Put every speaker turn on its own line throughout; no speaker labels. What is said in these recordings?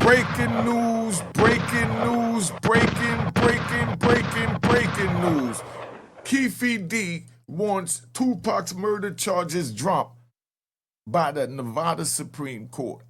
Breaking news, breaking news, breaking news. Keefe D wants Tupac's murder charges dropped by the Nevada Supreme Court.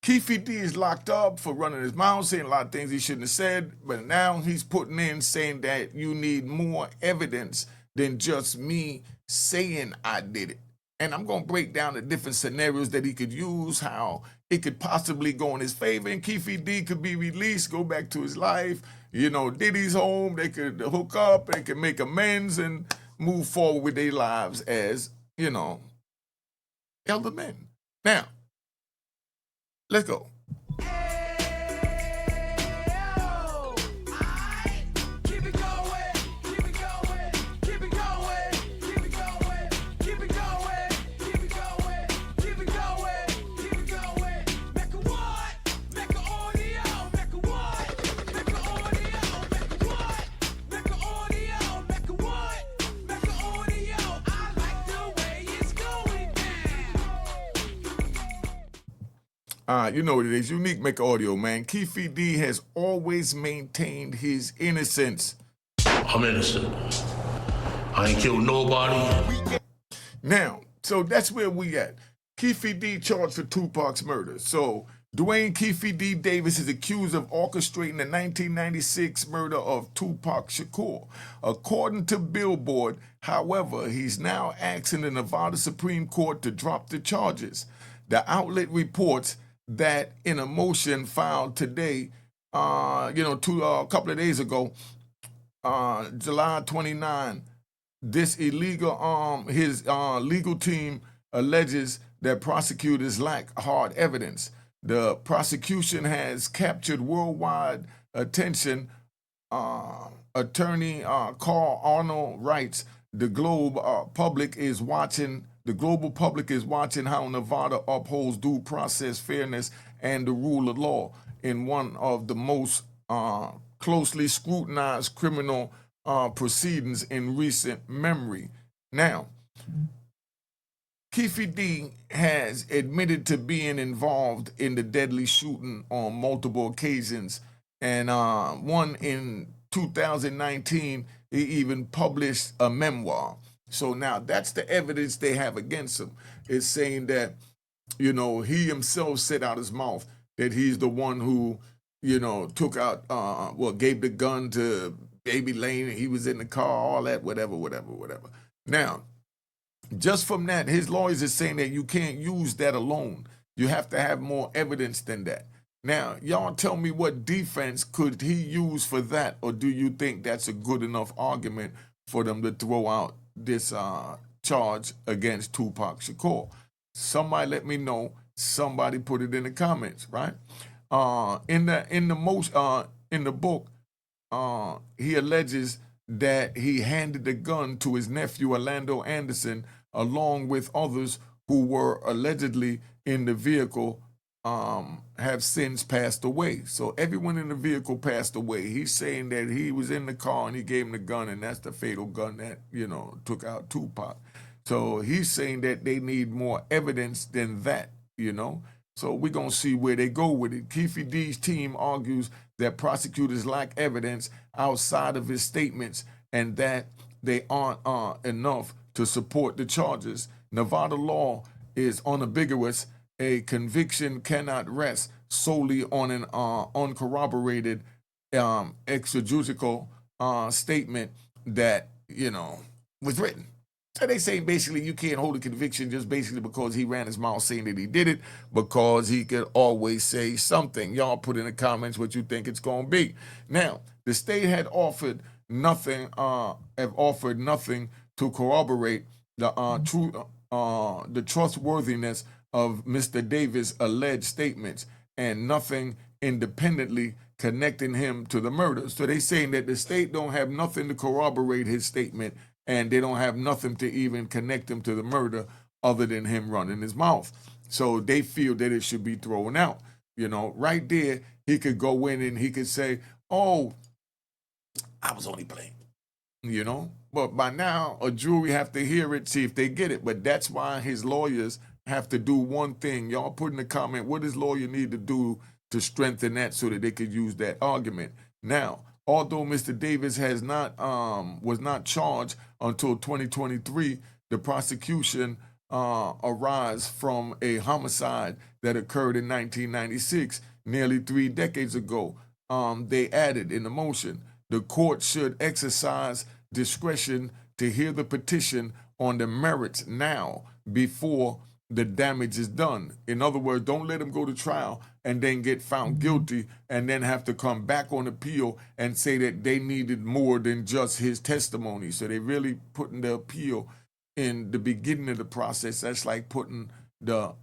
Keefe D is locked up for running his mouth, saying a lot of things he shouldn't have said, but now he's putting in saying that you need more evidence than just me saying I did it. And I'm going to break down the different scenarios that he could use, how it could possibly go in his favor, and Keefe D could be released, go back to his life. You know, Diddy's home, they could hook up, they could make amends and move forward with their lives as, you know, elder men. Now, let's go. You know what it is. Unique Make Audio, man. Keefe D has always maintained his innocence.
I'm innocent. I ain't killed nobody.
Now, so that's where we at. Keefe D charged for Tupac's murder. So Dwayne Keefe D. Davis is accused of orchestrating the 1996 murder of Tupac Shakur. According to Billboard, however, he's now asking the Nevada Supreme Court to drop the charges. The outlet reports that in a motion filed today, a couple of days ago, July 29, this his legal team alleges that prosecutors lack hard evidence. The prosecution has captured worldwide attention. Attorney Carl Arnold writes, the global public is watching how Nevada upholds due process, fairness, and the rule of law in one of the most closely scrutinized criminal proceedings in recent memory. Now, Keefe D has admitted to being involved in the deadly shooting on multiple occasions, and one in 2019, he even published a memoir. So now that's the evidence they have against him. It's saying that, you know, he himself said out his mouth that he's the one who, you know, took out, gave the gun to Baby Lane, and he was in the car, all that, whatever. Now, just from that, his lawyers are saying that you can't use that alone. You have to have more evidence than that. Now, y'all tell me what defense could he use for that, or do you think that's a good enough argument for them to throw out this charge against Tupac Shakur? Somebody let me know. Somebody put it in the comments, right? In the book, he alleges that he handed the gun to his nephew Orlando Anderson, along with others who were allegedly in the vehicle, have since passed away. So everyone in the vehicle passed away. He's saying that he was in the car and he gave him the gun, and that's the fatal gun that, you know, took out Tupac. So he's saying that they need more evidence than that, you know. So we're going to see where they go with it. Keefe D's team argues that prosecutors lack evidence outside of his statements and that they aren't enough to support the charges. Nevada law is unambiguous. A conviction cannot rest solely on an uncorroborated extrajudicial statement that, you know, was written. So they say basically you can't hold a conviction just basically because he ran his mouth saying that he did it, because he could always say something. Y'all put in the comments what you think it's going to be. Now, the state had offered nothing to corroborate the trustworthiness of Mr. Davis' alleged statements, and nothing independently connecting him to the murder. So they saying that the state don't have nothing to corroborate his statement, and they don't have nothing to even connect him to the murder other than him running his mouth. So they feel that it should be thrown out. You know, right there, he could go in and he could say, oh, I was only playing, you know. But by now, a jury have to hear it, see if they get it. But that's why his lawyers have to do one thing. Y'all put in the comment, what does lawyer need to do to strengthen that so that they could use that argument. Now, although Mr. Davis has not was not charged until 2023, the prosecution arise from a homicide that occurred in 1996, nearly 3 decades ago. They added in the motion, the court should exercise discretion to hear the petition on the merits now before the damage is done. In other words, don't let him go to trial and then get found guilty and then have to come back on appeal and say that they needed more than just his testimony. So they really putting the appeal in the beginning of the process. That's like putting the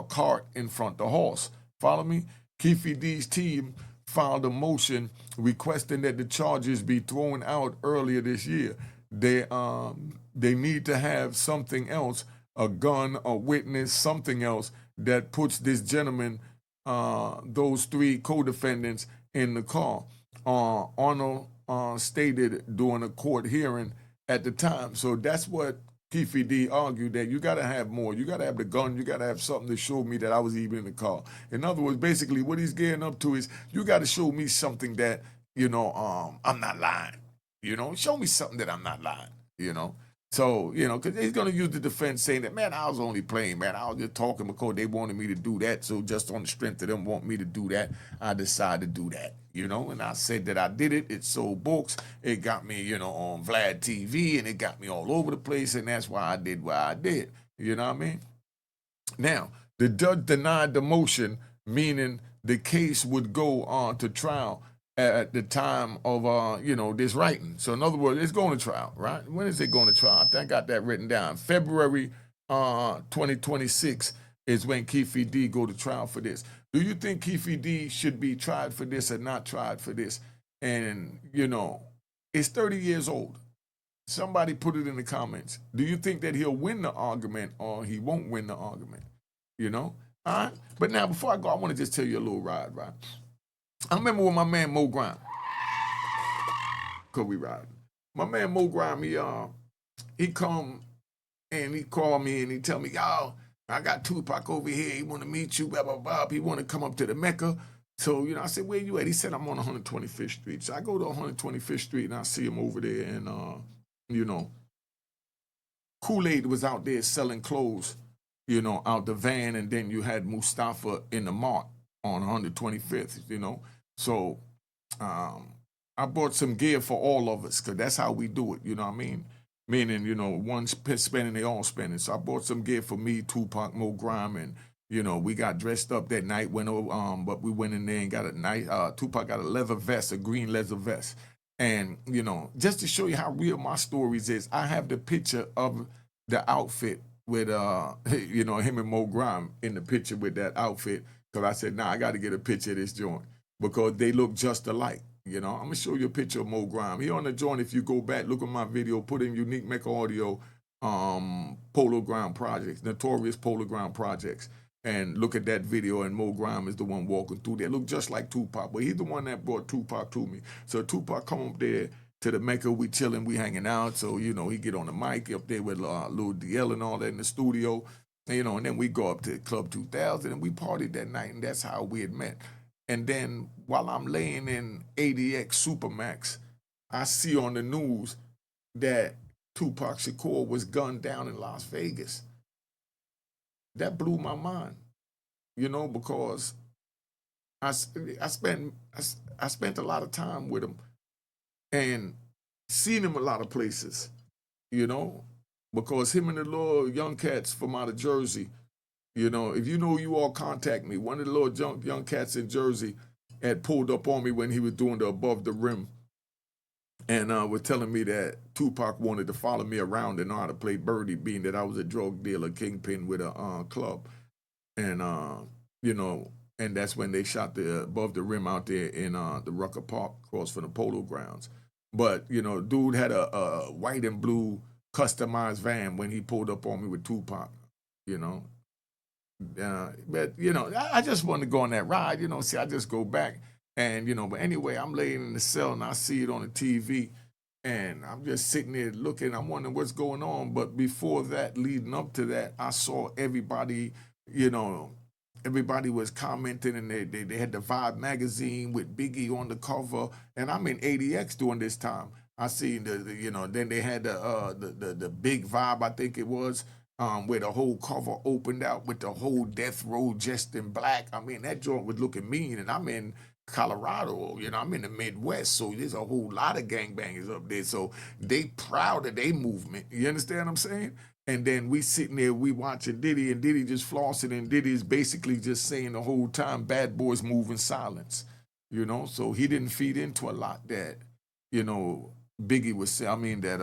cart in front of the horse. Follow me? Keefe D's team filed a motion requesting that the charges be thrown out earlier this year. They need to have something else, a gun, a witness, something else that puts this gentleman, those 3 co-defendants in the car. Arnold stated during a court hearing at the time. So that's what Keefe D argued, that you got to have more. You got to have the gun. You got to have something to show me that I was even in the car. In other words, basically what he's getting up to is you got to show me something that, I'm not lying. Show me something that I'm not lying, So, because he's going to use the defense saying that, man, I was only playing, man. I was just talking because they wanted me to do that. So just on the strength of them want me to do that, I decided to do that, And I said that I did it. It sold books. It got me, on Vlad TV, and it got me all over the place. And that's why I did what I did. You know what I mean? Now, the judge denied the motion, meaning the case would go on to trial at the time of this writing. So in other words, it's going to trial, right? When is it going to trial? I think I got that written down. February 2026 is when Keefe D go to trial for this. Do you think Keefe D should be tried for this or not tried for this? And it's 30 years old. Somebody put it in the comments. Do you think that he'll win the argument or he won't win the argument? All right. But now before I go, I want to just tell you a little ride, right? I remember when my man Mo Grime, cause we riding. My man Mo Grime, he come and he called me and he tell me, yo, I got Tupac over here. He want to meet you, blah, blah, blah. He want to come up to the Mecca. So, I said, where you at? He said, I'm on 125th Street. So I go to 125th Street and I see him over there and, Kool-Aid was out there selling clothes, out the van. And then you had Mustafa in the mart on 125th, So I bought some gear for all of us because that's how we do it, you know what I mean? Meaning, one spending, they all spending. So I bought some gear for me, Tupac, Mo Grime, and, we got dressed up that night, but we went in there and got a nice, Tupac got a leather vest, a green leather vest. And, just to show you how real my stories is, I have the picture of the outfit with, him and Mo Grime in the picture with that outfit. Because I said, I got to get a picture of this joint because they look just alike. I'm going to show you a picture of Mo Grime. He on the joint, if you go back, look at my video, put in Unique Mecca Audio, Polo Ground Projects, Notorious Polo Ground Projects, and look at that video, and Mo Grime is the one walking through there. Look just like Tupac, but he's the one that brought Tupac to me. So Tupac come up there to the Mecca, we chilling, we hanging out. So, he get on the mic up there with Lil DL and all that in the studio. And then we go up to Club 2000 and we partied that night, and that's how we had met. And then while I'm laying in ADX Supermax, I see on the news that Tupac Shakur was gunned down in Las Vegas. That blew my mind, because I spent a lot of time with him and seen him a lot of places, because him and the little young cats from out of Jersey, if you all contact me. One of the little young cats in Jersey had pulled up on me when he was doing the Above the Rim and was telling me that Tupac wanted to follow me around and know how to play birdie, being that I was a drug dealer kingpin with a club. And, and that's when they shot the Above the Rim out there in the Rucker Park across from the Polo Grounds. But, dude had a white and blue customized van when he pulled up on me with Tupac, but I just wanted to go on that ride. See, I just go back and but anyway, I'm laying in the cell and I see it on the TV, and I'm just sitting there looking. I'm wondering what's going on. But before that, leading up to that, I saw everybody, everybody was commenting, and they had the Vibe magazine with Biggie on the cover, and I'm in ADX during this time. I seen then they had the big Vibe, I think it was, where the whole cover opened out with the whole death row just in black. I mean, that joint was looking mean, and I'm in Colorado, I'm in the Midwest, so there's a whole lot of gangbangers up there. So they proud of their movement. You understand what I'm saying? And then we sitting there, we watching Diddy, and Diddy just flossing, and Diddy is basically just saying the whole time, bad boys move in silence. So he didn't feed into a lot that, you know, Biggie was saying, I mean, that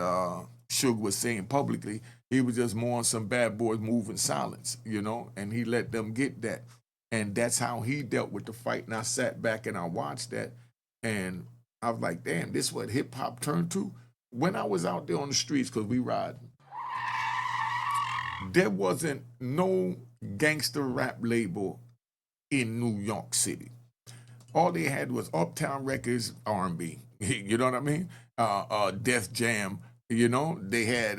Suge was saying publicly. He was just more on some bad boys move in silence, and he let them get that. And that's how he dealt with the fight. And I sat back and I watched that, and I was like, damn, this is what hip hop turned to? When I was out there on the streets, because we ride, there wasn't no gangster rap label in New York City. All they had was Uptown Records, R&B. You know what I mean? Def Jam. They had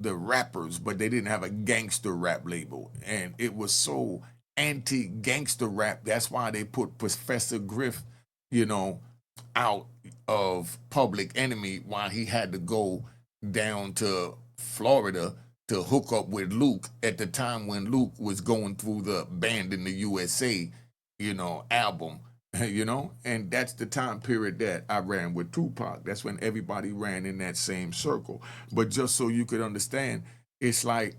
the rappers, but they didn't have a gangster rap label, and it was so anti-gangster rap. That's why they put Professor Griff, out of Public Enemy, while he had to go down to Florida to hook up with Luke at the time when Luke was going through the Band in the USA, album, and that's the time period that I ran with Tupac. That's when everybody ran in that same circle. But just so you could understand, it's like,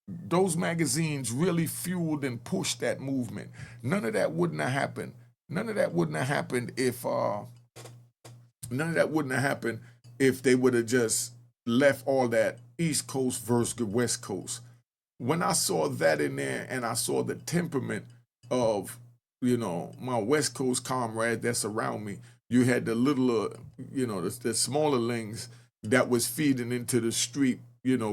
those magazines really fueled and pushed that movement. None of that wouldn't have happened. None of that wouldn't have happened if they would have just left all that East Coast versus the West Coast. When I saw that in there, and I saw the temperament of, my West Coast comrades that's around me, you had the little, the smaller lings that was feeding into the street,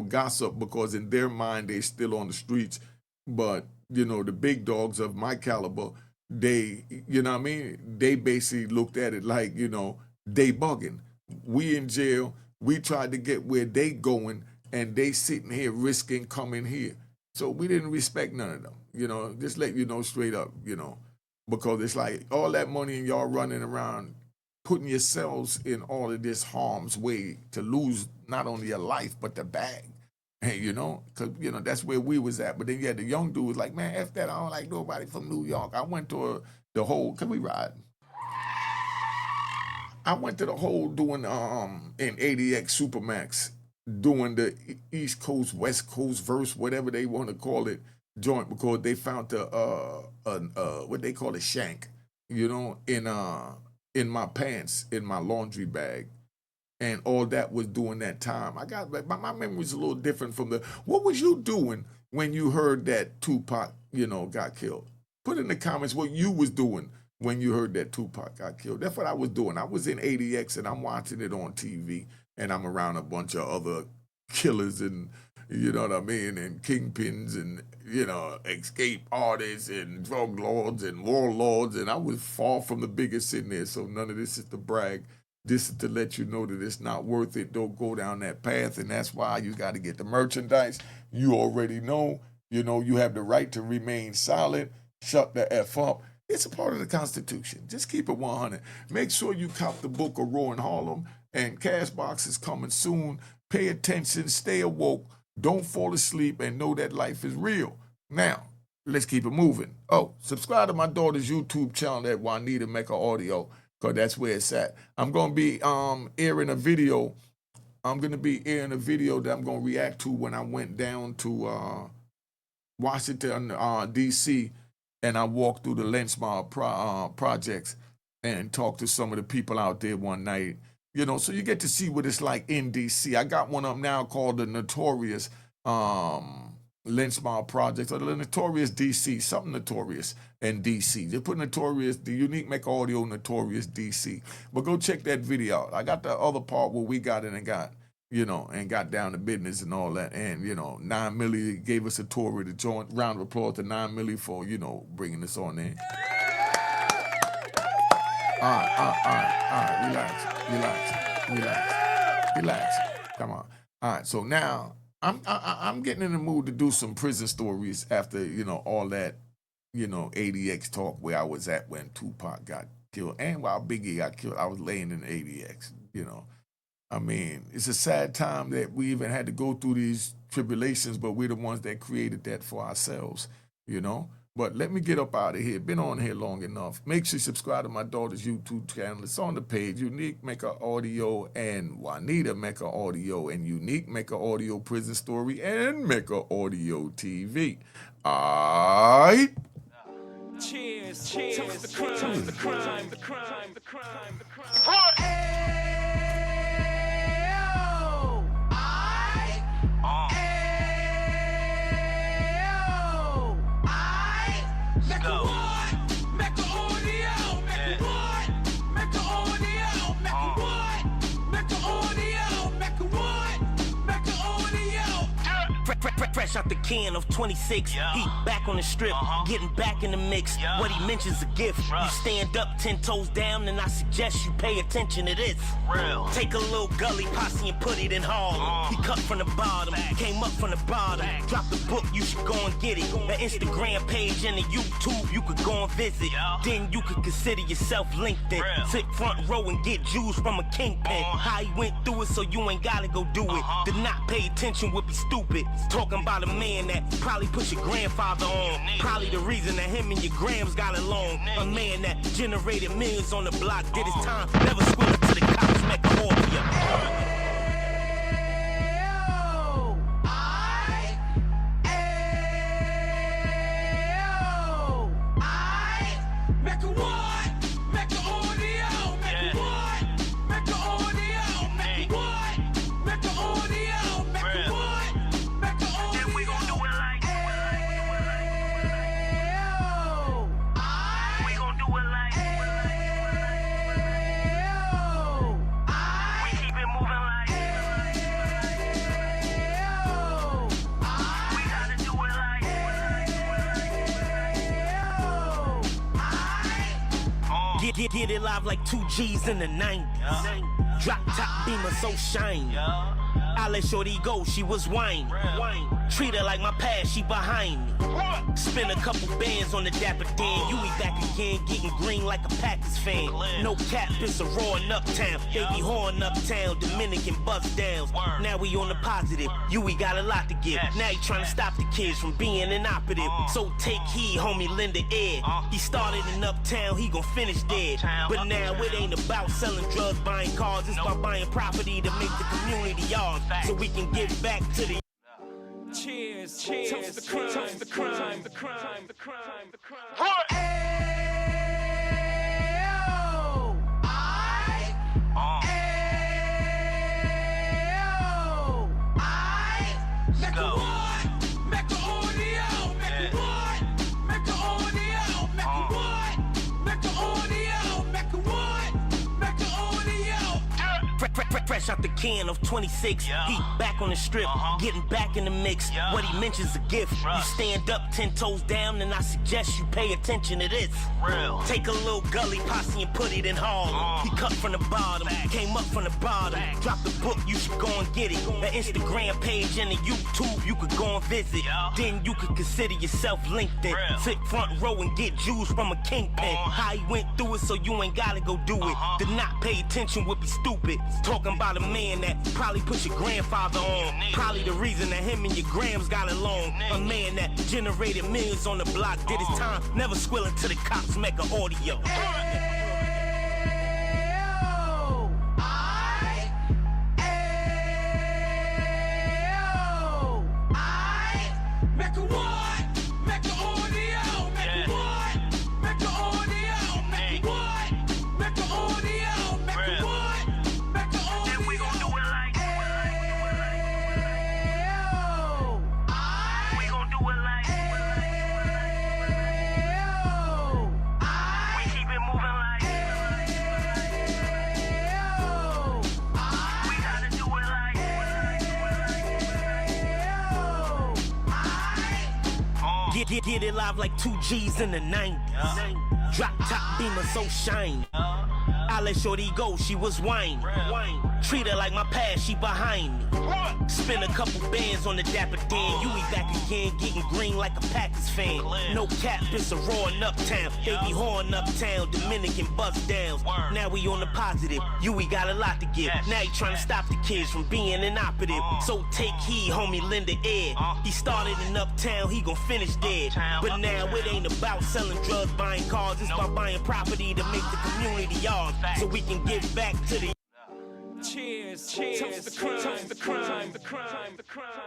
gossip, because in their mind they still on the streets. But, the big dogs of my caliber, they, what I mean? They basically looked at it like, they bugging. We in jail. We tried to get where they going, and they sitting here risking coming here. So we didn't respect none of them. Just let you know straight up, because it's like all that money and y'all running around putting yourselves in all of this harm's way to lose not only your life but the bag. Hey, because that's where we was at. But then you had the young dudes like, man, F that, I don't like nobody from New York. I went to the whole, can we ride? I went to the whole doing in ADX Supermax, doing the East Coast, West Coast verse, whatever they want to call it, joint, because they found the what they call a shank, in my pants, in my laundry bag. And all that was during that time. I got my memory's a little different from the. What was you doing when you heard that Tupac, got killed? Put in the comments what you was doing when you heard that Tupac got killed. That's what I was doing. I was in ADX and I'm watching it on TV, and I'm around a bunch of other killers and you know what I mean, and kingpins and escape artists and drug lords and warlords, and I was far from the biggest in there. So none of this is to brag. This is to let you know that it's not worth it. Don't go down that path, and that's why you got to get the merchandise. You already know. You have the right to remain silent. Shut the F up. It's a part of the Constitution. Just keep it 100. Make sure you cop the book of Roaring Harlem, and Cashbox is coming soon. Pay attention, stay awoke, don't fall asleep, and know that life is real. Now, let's keep it moving. Oh, subscribe to my daughter's YouTube channel at Juanita Mecca Audio, because that's where it's at. I'm going to be airing a video. I'm going to be airing a video that I'm going to react to when I went down to Washington, D.C., and I walked through the lynch mob projects and talked to some of the people out there one night. So you get to see what it's like in D.C. I got one up now called the Notorious Lynch Mob Project, or the Notorious D.C., something Notorious in D.C. Just put Notorious, the Unique Make Audio Notorious D.C. But go check that video out. I got the other part where we got in and got, and got down to business and all that. And, 9 Milli gave us a tour of the joint. Round of applause to 9 Milli for, bringing us on there. All right. Relax. Come on. All right, so now I'm getting in the mood to do some prison stories after all that ADX talk where I was at when Tupac got killed and while Biggie got killed. I was laying in ADX. I mean, it's a sad time that we even had to go through these tribulations, but we're the ones that created that for ourselves, you know. But let me get up out of here. Been on here long enough. Make sure you subscribe to my daughter's YouTube channel. It's on the page. Unique Maker Audio and Juanita Maker Audio and Unique Maker Audio Prison Story and Maker Audio TV. All right.
Cheers, cheers, the crime, the crime, the crime, the crime, the crime.
Fresh out the can of 26, he back on the strip, getting back in the mix. What he mentions a gift. You stand up 10 toes down, and I suggest you pay attention to this. Take a little gully posse and put it in Harlem. He cut from the bottom, came up from the bottom. Drop the book, you should go and get it. The Instagram page and the YouTube, you could go and visit. Then you could consider yourself LinkedIn. Sit front row and get Jews from a kingpin. How he went through it, so you ain't gotta go do it. To not pay attention would be stupid. Talking about a man that probably put your grandfather on. Probably the reason that him and your grams got along. A man that generated millions on the block, did his time, never squealed to the cops, make a whore for you. Get it live like 2 G's in the 90s. Drop top beamer so shiny. I let shorty go, she was whining. Treat her like my past, she behind me. Spend a couple bands on the Dapper Dan. You be back again, getting green like a Packers fan. No cap, it's a roaring uptown. They be whoring uptown, Dominican bust downs. Now we on the positive, we got a lot to give. Now he trying to stop the kids from being inoperative. So take heed, homie, lend the air. He started in uptown, he gon' finish dead. But now it ain't about selling drugs, buying cars. It's about buying property to make the community yours. So we can get back to the
cheers, cheers, toast the crime, toast the crime, the crime, the crime, the crime.
Let's go. Fresh out the can of 26, he back on the strip, getting back in the mix. What he mentions a gift. You stand up 10 toes down, and I suggest you pay attention to this. Take a little gully posse and put it in Harlem. He cut from the bottom, came up from the bottom. Drop the book, you should go and get it. The Instagram page and the YouTube, you could go and visit. Then you could consider yourself LinkedIn. Sit front row and get Jews from a kingpin. How he went through it, so you ain't gotta go do it. To not pay attention would be stupid. Talking about a man that probably put your grandfather on. Probably the reason that him and your grams got along. A man that generated millions on the block, did his time, never squealing to the cops, make a audio. Get it live like 2 G's in the 90s. Drop top beamer so shiny. I let shorty go, she was whining. Treat her like my past, she behind me. Spend a couple bands on the Dapper Dan. You be back again, getting green like a Packers fan. No cap, it's a raw in Uptown. They be whoring Uptown, Dominican bust downs. Now we on the positive, we got a lot to give. Now he trying to stop the kids from being inoperative. So take heed, homie, lend an ear. He started in Uptown, he gon' finish dead. But now it ain't about selling drugs, buying cars. It's about buying property to make the community ours, so we can give back to the
Cheers, cheers, toast the crime, the crime, the crime, the crime.